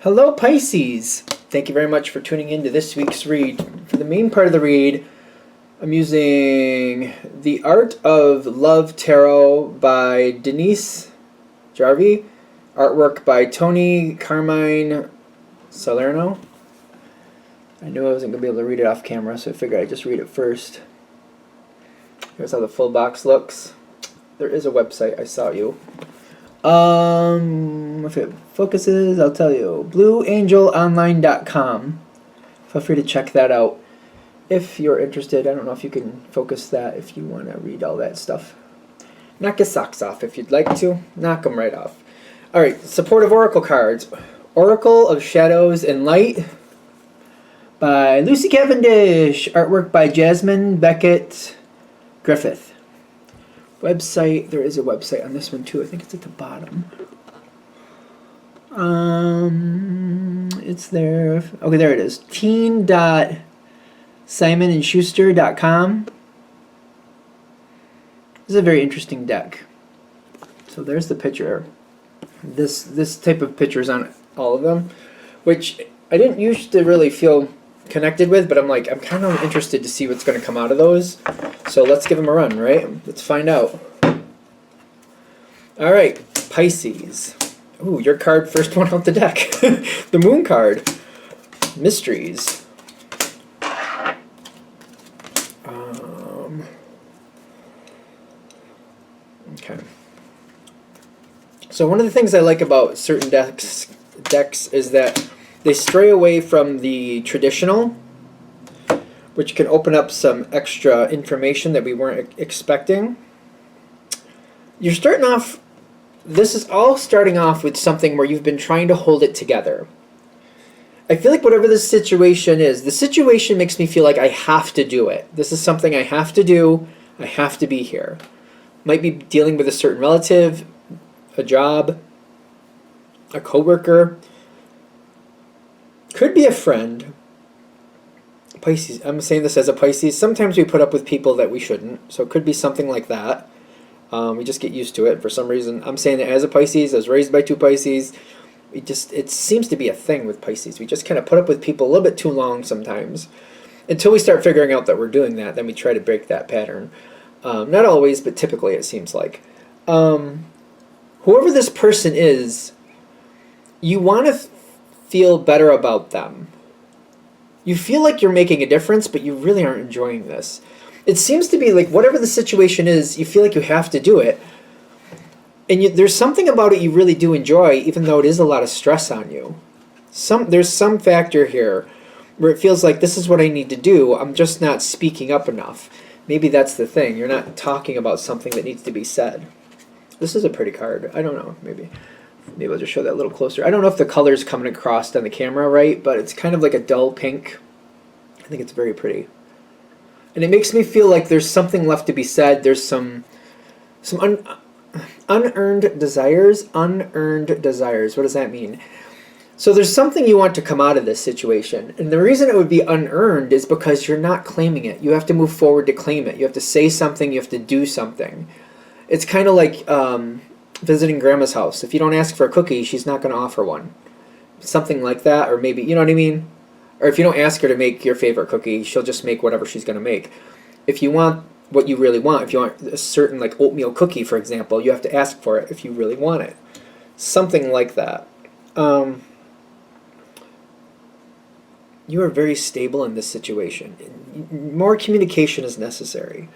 Hello Pisces! Thank you very much for tuning in to this week's read. For the main part of the read, I'm using The Art of Love Tarot by Denise Jarvie, artwork by Tony Carmine Salerno. I knew I wasn't going to be able to read it off camera, so I figured I'd just read it first. Here's how the full box looks. There is a website, I saw you. If it focuses, I'll tell you. BlueAngelOnline.com. Feel free to check that out if you're interested. I don't know if you can focus that if you want to read all that stuff. Knock your socks off if you'd like to. Knock them right off. Alright, supportive oracle cards. Oracle of Shadows and Light by Lucy Cavendish. Artwork by Jasmine Beckett Griffith. Website, there is a website on this one too. I think it's at the bottom. It's there. Okay, there it is. teen.simonandschuster.com. This is a very interesting deck. So there's the picture. This type of picture is on all of them, which I didn't used to really feel connected with, but I'm kind of interested to see what's going to come out of those. So let's give them a run, right? Let's find out. All right, Pisces. Ooh, your card, first one out the deck. The Moon card. Mysteries. Okay. So one of the things I like about certain decks is that they stray away from the traditional, which can open up some extra information that we weren't expecting. You're starting off, this is all starting off with something where you've been trying to hold it together. I feel like whatever the situation is, the situation makes me feel like I have to do it. This is something I have to do. I have to be here. Might be dealing with a certain relative, a job, a coworker. Could be a friend. Pisces. I'm saying this as a Pisces. Sometimes we put up with people that we shouldn't. So it could be something like that. We just get used to it for some reason. I'm saying that as a Pisces. I was raised by two Pisces. It seems to be a thing with Pisces. We just kind of put up with people a little bit too long sometimes. Until we start figuring out that we're doing that. Then we try to break that pattern. Not always, but typically it seems like. Whoever this person is, you want to feel better about them. You feel like you're making a difference, but you really aren't enjoying this. It seems to be like whatever the situation is, you feel like you have to do it. And there's something about it you really do enjoy, even though it is a lot of stress on you. There's some factor here where it feels like this is what I need to do. I'm just not speaking up enough. Maybe that's the thing. You're not talking about something that needs to be said. This is a pretty card. I don't know. Maybe I'll just show that a little closer. I don't know if the color's coming across on the camera right, but it's kind of like a dull pink. I think it's very pretty. And it makes me feel like there's something left to be said. There's some unearned desires. Unearned desires. What does that mean? So there's something you want to come out of this situation. And the reason it would be unearned is because you're not claiming it. You have to move forward to claim it. You have to say something. You have to do something. It's kind of like visiting grandma's house. If you don't ask for a cookie, she's not going to offer one. Something like that, or maybe, you know what I mean? Or if you don't ask her to make your favorite cookie, she'll just make whatever she's going to make. If you want what you really want, if you want a certain like oatmeal cookie, for example, you have to ask for it if you really want it. Something like that. You are very stable in this situation. More communication is necessary.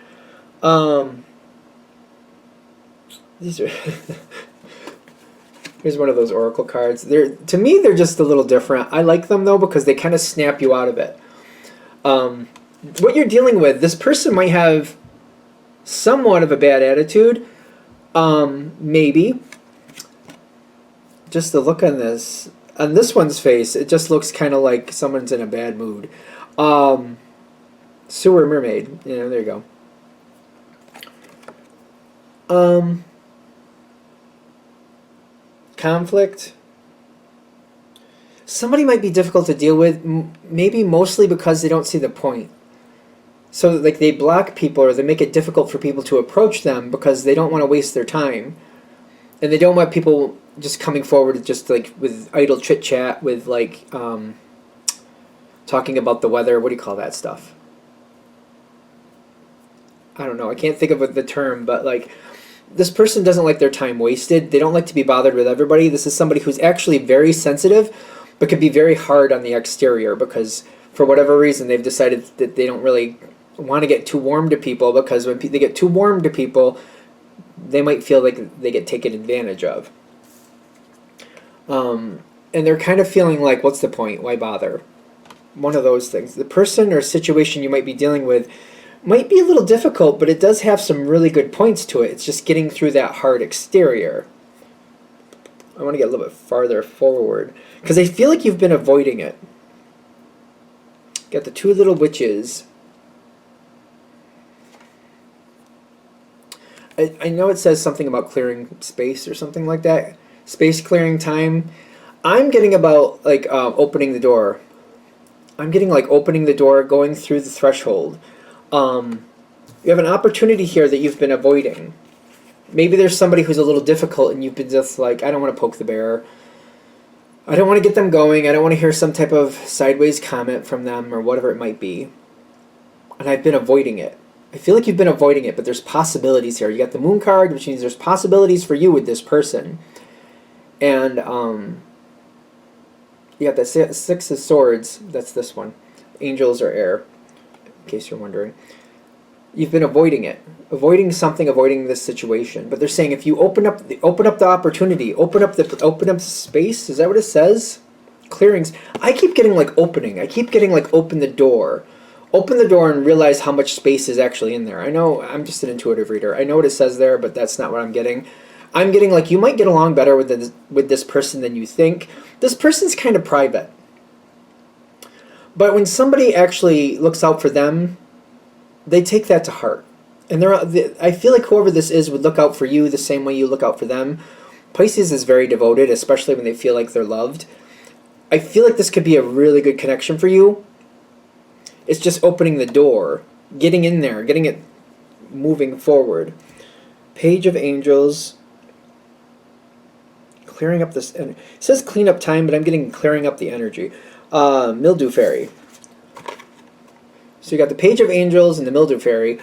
These are Here's one of those oracle cards. To me, they're just a little different. I like them, though, because they kind of snap you out of it. What you're dealing with, this person might have somewhat of a bad attitude. Maybe. Just the look on this one's face, it just looks kind of like someone's in a bad mood. Sewer mermaid. Yeah, there you go. Conflict. Somebody might be difficult to deal with, maybe mostly because they don't see the point. So like they block people, or they make it difficult for people to approach them because they don't want to waste their time. And they don't want people just coming forward just like with idle chit chat, with like talking about the weather. What do you call that stuff? I don't know. I can't think of the term, but like this person doesn't like their time wasted. They don't like to be bothered with everybody. This is somebody who's actually very sensitive, but can be very hard on the exterior because for whatever reason they've decided that they don't really want to get too warm to people, because when they get too warm to people, they might feel like they get taken advantage of. And they're kind of feeling like, what's the point? Why bother? One of those things. The person or situation you might be dealing with might be a little difficult, but it does have some really good points to it. It's just getting through that hard exterior. I want to get a little bit farther forward because I feel like you've been avoiding it. Got the two little witches. I know it says something about clearing space or something like that. Space clearing time. I'm getting about like opening the door. I'm getting like opening the door, going through the threshold. You have an opportunity here that you've been avoiding. Maybe there's somebody who's a little difficult and you've been just like, I don't want to poke the bear. I don't want to get them going. I don't want to hear some type of sideways comment from them or whatever it might be. And I've been avoiding it. I feel like you've been avoiding it, but there's possibilities here. You got the moon card, which means there's possibilities for you with this person. And you got the Six of Swords. That's this one. Angels or air, in case you're wondering. You've been avoiding it. Avoiding something, avoiding this situation. But they're saying if you open up the opportunity, open up the space, is that what it says? Clearings. I keep getting like opening. I keep getting like open the door. Open the door and realize how much space is actually in there. I know I'm just an intuitive reader. I know what it says there, but that's not what I'm getting. I'm getting like you might get along better with this person than you think. This person's kind of private. But when somebody actually looks out for them, they take that to heart. And I feel like whoever this is would look out for you the same way you look out for them. Pisces is very devoted, especially when they feel like they're loved. I feel like this could be a really good connection for you. It's just opening the door, getting in there, getting it moving forward. Page of Angels. Clearing up this. It says clean up time, but I'm getting clearing up the energy. Mildew Fairy. So you got the Page of Angels and the Mildew Fairy.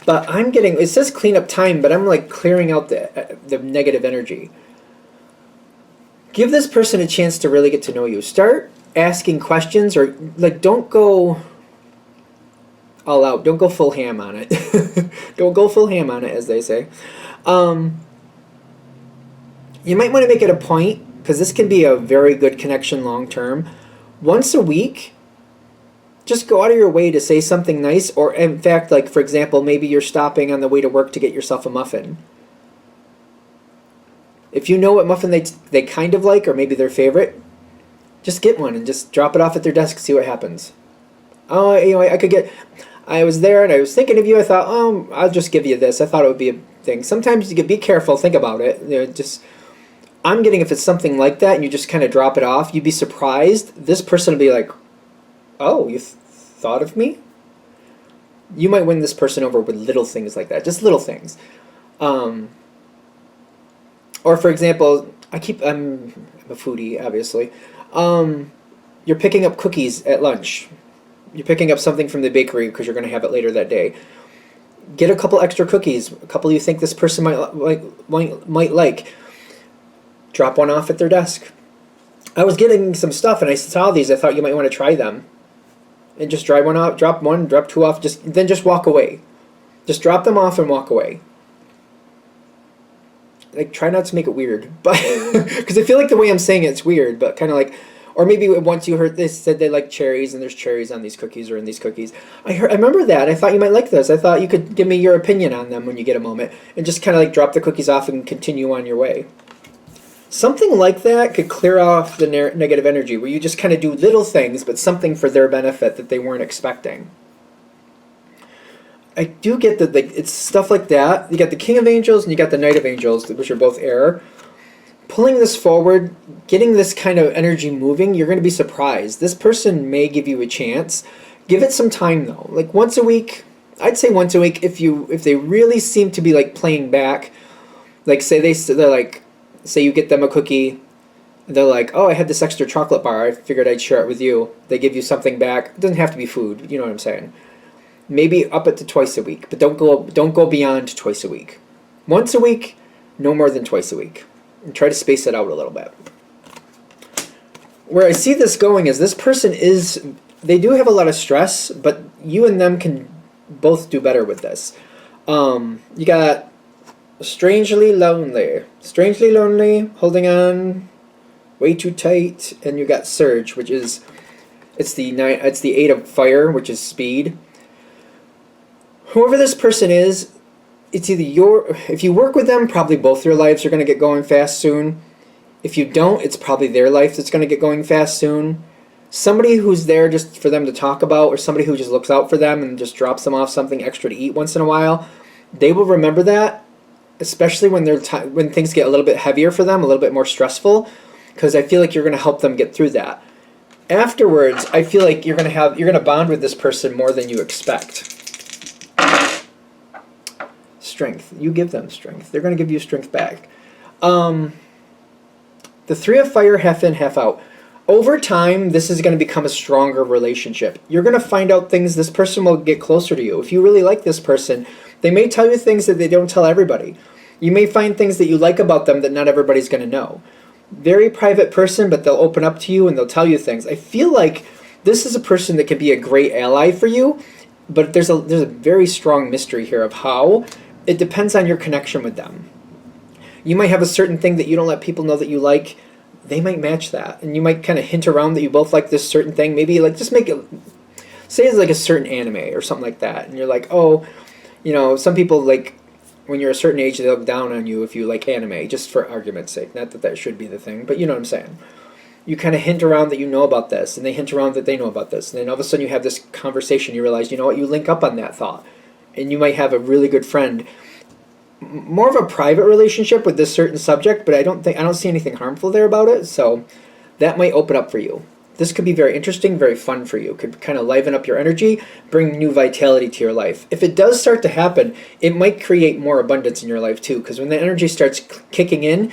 But I'm getting, it says clean up time, but I'm like clearing out the negative energy. Give this person a chance to really get to know you. Start asking questions, or like don't go all out. Don't go full ham on it. Don't go full ham on it, as they say. You might want to make it a point, because this can be a very good connection long term. Once a week, just go out of your way to say something nice, or in fact, like for example, maybe you're stopping on the way to work to get yourself a muffin. If you know what muffin they kind of like, or maybe their favorite, just get one and just drop it off at their desk, see what happens. Oh, you know, I was there and I was thinking of you. I thought, oh, I'll just give you this. I thought it would be a thing. Sometimes you can be careful, think about it. You know, I'm getting if it's something like that and you just kind of drop it off, you'd be surprised. This person will be like, oh, you thought of me? You might win this person over with little things like that. Just little things. Or for example, I'm a foodie, obviously. You're picking up cookies at lunch. You're picking up something from the bakery because you're going to have it later that day. Get a couple extra cookies. A couple you think this person might like. Drop one off at their desk. I was getting some stuff and I saw these. I thought you might want to try them. And just try one off. Drop one, drop two off. Then just walk away. Just drop them off and walk away. Like, try not to make it weird. But because I feel like the way I'm saying it's weird, but kind of like, or maybe once you heard they said they like cherries and there's cherries on these cookies or in these cookies. I remember that. I thought you might like this. I thought you could give me your opinion on them when you get a moment and just kind of like drop the cookies off and continue on your way. Something like that could clear off the negative energy where you just kind of do little things, but something for their benefit that they weren't expecting. I do get that it's stuff like that. You got the King of Angels and you got the Knight of Angels, which are both air. Pulling this forward, getting this kind of energy moving, you're going to be surprised. This person may give you a chance. Give it some time though. Like once a week, I'd say once a week if they really seem to be like playing back. Like say they're like, say you get them a cookie, they're like, oh, I had this extra chocolate bar, I figured I'd share it with you. They give you something back. It doesn't have to be food, you know what I'm saying. Maybe up it to twice a week, but don't go beyond twice a week. Once a week, no more than twice a week. And try to space it out a little bit. Where I see this going is this person they do have a lot of stress, but you and them can both do better with this. You got strangely lonely, holding on way too tight, and you got surge, which is it's the 8 of fire, which is speed. Whoever this person is, it's either if you work with them, probably both your lives are going to get going fast soon. If you don't, it's probably their life that's going to get going fast soon. Somebody who's there just for them to talk about, or somebody who just looks out for them and just drops them off something extra to eat once in a while, they will remember that, especially when when things get a little bit heavier for them, a little bit more stressful, because I feel like you're going to help them get through that. Afterwards, I feel like you're going to bond with this person more than you expect. Strength. You give them strength. They're going to give you strength back. The 3 of fire, half in, half out. Over time, this is going to become a stronger relationship. You're going to find out things. This person will get closer to you. If you really like this person, they may tell you things that they don't tell everybody. You may find things that you like about them that not everybody's going to know. Very private person, but they'll open up to you and they'll tell you things. I feel like this is a person that can be a great ally for you, but there's a very strong mystery here of how. It depends on your connection with them. You might have a certain thing that you don't let people know that you like. They might match that. And you might kind of hint around that you both like this certain thing. Maybe like just make it, say it's like a certain anime or something like that. And you're like, oh, you know, some people like, when you're a certain age, they look down on you if you like anime, just for argument's sake. Not that that should be the thing, but you know what I'm saying. You kind of hint around that you know about this, and they hint around that they know about this. And then all of a sudden you have this conversation, you realize, you know what, you link up on that thought. And you might have a really good friend. More of a private relationship with this certain subject, but I don't see anything harmful there about it, so that might open up for you. This could be very interesting, very fun for you. Could kind of liven up your energy, bring new vitality to your life. If it does start to happen, it might create more abundance in your life too, because when the energy starts kicking in,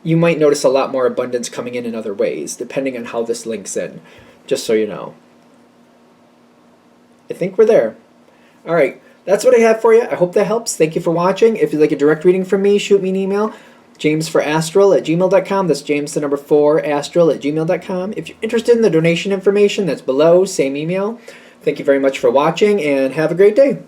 you might notice a lot more abundance coming in other ways, depending on how this links in, just so you know. I think we're there. All right. That's what I have for you. I hope that helps. Thank you for watching. If you'd like a direct reading from me, shoot me an email, jamesforastral@gmail.com. That's James the number 4, astral@gmail.com. If you're interested in the donation information, that's below, same email. Thank you very much for watching, and have a great day.